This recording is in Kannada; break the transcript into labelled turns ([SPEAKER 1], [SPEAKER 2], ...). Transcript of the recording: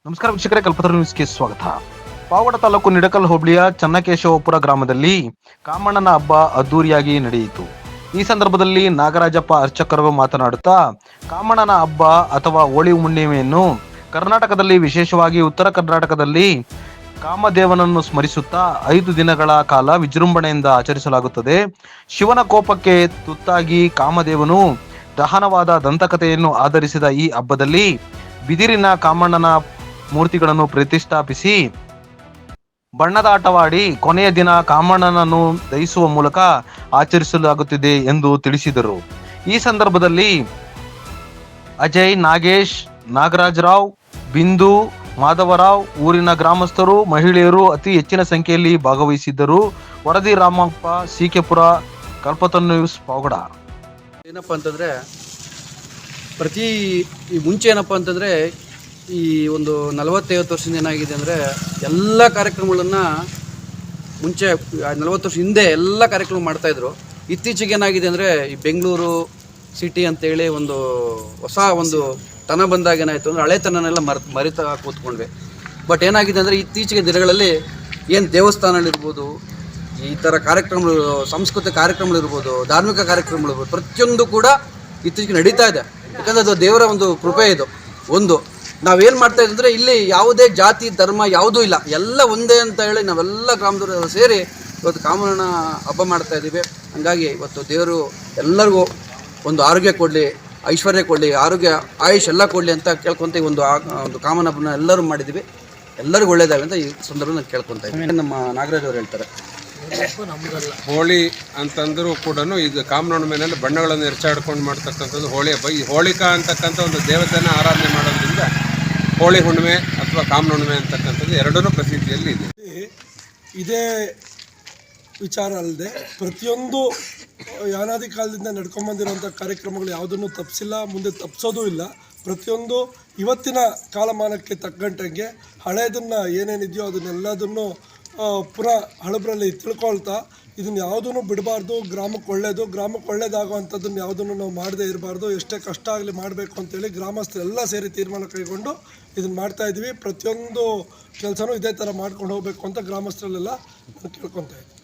[SPEAKER 1] ನಮಸ್ಕಾರ ವೀಕ್ಷಕರೇ, ಕಲ್ಪತರು ನ್ಯೂಸ್ಗೆ ಸ್ವಾಗತ. ಪಾವಗಡ ತಾಲೂಕು ನಿಡಕಲ್ ಹೋಬಳಿಯ ಚನ್ನಕೇಶವಪುರ ಗ್ರಾಮದಲ್ಲಿ ಕಾಮಣ್ಣನ ಹಬ್ಬ ಅದ್ದೂರಿಯಾಗಿ ನಡೆಯಿತು. ಈ ಸಂದರ್ಭದಲ್ಲಿ ನಾಗರಾಜಪ್ಪ ಅರ್ಚಕರು ಮಾತನಾಡುತ್ತಾ, ಕಾಮಣ್ಣನ ಹಬ್ಬ ಅಥವಾ ಹೋಳಿ ಹುಣ್ಣಿಮೆಯನ್ನು ಕರ್ನಾಟಕದಲ್ಲಿ, ವಿಶೇಷವಾಗಿ ಉತ್ತರ ಕರ್ನಾಟಕದಲ್ಲಿ ಕಾಮದೇವನನ್ನು ಸ್ಮರಿಸುತ್ತಾ 5 ದಿನಗಳ ಕಾಲ ವಿಜೃಂಭಣೆಯಿಂದ ಆಚರಿಸಲಾಗುತ್ತದೆ. ಶಿವನ ಕೋಪಕ್ಕೆ ತುತ್ತಾಗಿ ಕಾಮದೇವನು ದಹನವಾದ ದಂತಕಥೆಯನ್ನು ಆಧರಿಸಿದ ಈ ಹಬ್ಬದಲ್ಲಿ ಬಿದಿರಿನ ಕಾಮಣ್ಣನ ಮೂರ್ತಿಗಳನ್ನು ಪ್ರತಿಷ್ಠಾಪಿಸಿ ಬಣ್ಣದ ಆಟವಾಡಿ ಕೊನೆಯ ದಿನ ಕಾಮಣ್ಣನನ್ನು ದಹಿಸುವ ಮೂಲಕ ಆಚರಿಸಲಾಗುತ್ತಿದೆ ಎಂದು ತಿಳಿಸಿದರು. ಈ ಸಂದರ್ಭದಲ್ಲಿ ಅಜಯ್, ನಾಗೇಶ್, ನಾಗರಾಜರಾವ್, ಬಿಂದು, ಮಾಧವರಾವ್, ಊರಿನ ಗ್ರಾಮಸ್ಥರು, ಮಹಿಳೆಯರು ಅತಿ ಹೆಚ್ಚಿನ ಸಂಖ್ಯೆಯಲ್ಲಿ ಭಾಗವಹಿಸಿದ್ದರು. ವರದಿ ರಾಮಪ್ಪ, ಸಿಕೆಪುರ, ಕಲ್ಪತರು ನ್ಯೂಸ್, ಪಾವಗಡ.
[SPEAKER 2] ಏನಪ್ಪ ಅಂತಂದರೆ ಮುಂಚೆ ಏನಪ್ಪ ಅಂತಂದರೆ ಈ ಒಂದು 40-50 ವರ್ಷದಿಂದ ಏನಾಗಿದೆ ಅಂದರೆ ಎಲ್ಲ ಕಾರ್ಯಕ್ರಮಗಳನ್ನು ಮುಂಚೆ 40 ವರ್ಷ ಹಿಂದೆ ಎಲ್ಲ ಕಾರ್ಯಕ್ರಮ ಮಾಡ್ತಾಯಿದ್ರು. ಇತ್ತೀಚೆಗೆ ಏನಾಗಿದೆ ಅಂದರೆ ಈ ಬೆಂಗಳೂರು ಸಿಟಿ ಅಂತೇಳಿ ಒಂದು ಹೊಸ ಒಂದು ತನ ಬಂದಾಗ ಏನಾಯಿತು ಅಂದರೆ ಹಳೆತನನೆಲ್ಲ ಮರಿತಾ ಕೂತ್ಕೊಂಡ್ವಿ. ಬಟ್ ಏನಾಗಿದೆ ಅಂದರೆ ಇತ್ತೀಚೆಗೆ ದಿನಗಳಲ್ಲಿ ಏನು ದೇವಸ್ಥಾನಗಳಿರ್ಬೋದು, ಈ ಥರ ಕಾರ್ಯಕ್ರಮಗಳು, ಸಾಂಸ್ಕೃತಿಕ ಕಾರ್ಯಕ್ರಮಗಳಿರ್ಬೋದು, ಧಾರ್ಮಿಕ ಕಾರ್ಯಕ್ರಮಗಳಿರ್ಬೋದು, ಪ್ರತಿಯೊಂದು ಕೂಡ ಇತ್ತೀಚೆಗೆ ನಡೀತಾ ಇದೆ. ಯಾಕಂದರೆ ಅದು ದೇವರ ಒಂದು ಕೃಪೆ. ಇದು ಒಂದು ನಾವೇನು ಮಾಡ್ತಾಯಿದ್ವಿ ಅಂದರೆ ಇಲ್ಲಿ ಯಾವುದೇ ಜಾತಿ ಧರ್ಮ ಯಾವುದೂ ಇಲ್ಲ, ಎಲ್ಲ ಒಂದೇ ಅಂತ ಹೇಳಿ ನಾವೆಲ್ಲ ಗ್ರಾಮದವರು ಸೇರಿ ಇವತ್ತು ಕಾಮಣ್ಣನ ಹಬ್ಬ ಮಾಡ್ತಾಯಿದ್ದೀವಿ. ಹಾಗಾಗಿ ಇವತ್ತು ದೇವರು ಎಲ್ಲರಿಗೂ ಒಂದು ಆರೋಗ್ಯ ಕೊಡಲಿ, ಐಶ್ವರ್ಯ ಕೊಡಲಿ, ಆರೋಗ್ಯ ಆಯುಷ್ ಎಲ್ಲ ಕೊಡಲಿ ಅಂತ ಕೇಳ್ಕೊತ ಒಂದು ಕಾಮನ ಹಬ್ಬನ ಎಲ್ಲರೂ ಮಾಡಿದ್ದೀವಿ. ಎಲ್ಲರಿಗೂ ಒಳ್ಳೇದಾಗಲಿ ಅಂತ ಈ ಸಂದರ್ಭದಲ್ಲಿ ನಾನು ಕೇಳ್ಕೊತಾ ಇದ್ದೀನಿ. ನಮ್ಮ ನಾಗರಾಜ್ ಅವರು ಹೇಳ್ತಾರೆ,
[SPEAKER 3] ಹೋಳಿ ಅಂತಂದರೂ ಕೂಡ ಇದು ಕಾಮಣ್ಣನಲ್ಲಿ ಬಣ್ಣಗಳನ್ನು ಎರಚಾಡ್ಕೊಂಡು ಮಾಡ್ತಕ್ಕಂಥದ್ದು ಹೋಳಿ ಹಬ್ಬ. ಈ ಹೋಳಿಕಾ ಅಂತಕ್ಕಂಥ ಒಂದು ದೇವತೆಯನ್ನು ಆರಾಧನೆ ಮಾಡೋದ್ರಿಂದ ಹೋಳಿ ಹುಣ್ಣಿಮೆ ಅಥವಾ ಕಾಮಣ್ಣುಣ್ಣಿಮೆ ಅಂತಕ್ಕಂಥದ್ದು ಎರಡೂ ಪ್ರಸಿದ್ಧಿಯಲ್ಲಿ ಇದೆ.
[SPEAKER 4] ಇದೇ ವಿಚಾರ ಅಲ್ಲದೆ ಪ್ರತಿಯೊಂದು ಅನಾದಿ ಕಾಲದಿಂದ ನಡ್ಕೊಂಬಂದಿರುವಂಥ ಕಾರ್ಯಕ್ರಮಗಳು ಯಾವುದನ್ನು ತಪ್ಪಿಸಿಲ್ಲ, ಮುಂದೆ ತಪ್ಪಿಸೋದೂ ಇಲ್ಲ. ಪ್ರತಿಯೊಂದು ಇವತ್ತಿನ ಕಾಲಮಾನಕ್ಕೆ ತಕ್ಕಂಟಂಗೆ ಹಳೆಯದನ್ನು ಏನೇನಿದೆಯೋ ಅದನ್ನೆಲ್ಲದನ್ನು ಪುನಃ ಹಳಬರಲ್ಲಿ ತಿಳ್ಕೊಳ್ತಾ ಇದನ್ನು ಯಾವುದನ್ನು ಬಿಡಬಾರ್ದು. ಗ್ರಾಮಕ್ಕೆ ಒಳ್ಳೇದಾಗುವಂಥದ್ದನ್ನು ಯಾವುದನ್ನು ನಾವು ಮಾಡದೇ ಇರಬಾರ್ದು. ಎಷ್ಟೇ ಕಷ್ಟ ಆಗಲಿ ಮಾಡಬೇಕು ಅಂತೇಳಿ ಗ್ರಾಮಸ್ಥರೆಲ್ಲ ಸೇರಿ ತೀರ್ಮಾನ ಕೈಗೊಂಡು ಇದನ್ನು ಮಾಡ್ತಾಯಿದ್ವಿ. ಪ್ರತಿಯೊಂದು ಕೆಲಸನೂ ಇದೇ ಥರ ಮಾಡ್ಕೊಂಡು ಹೋಗಬೇಕು ಅಂತ ಗ್ರಾಮಸ್ಥರಲ್ಲೆಲ್ಲ ಕೇಳ್ಕೊತಾ ಇದ್ವಿ.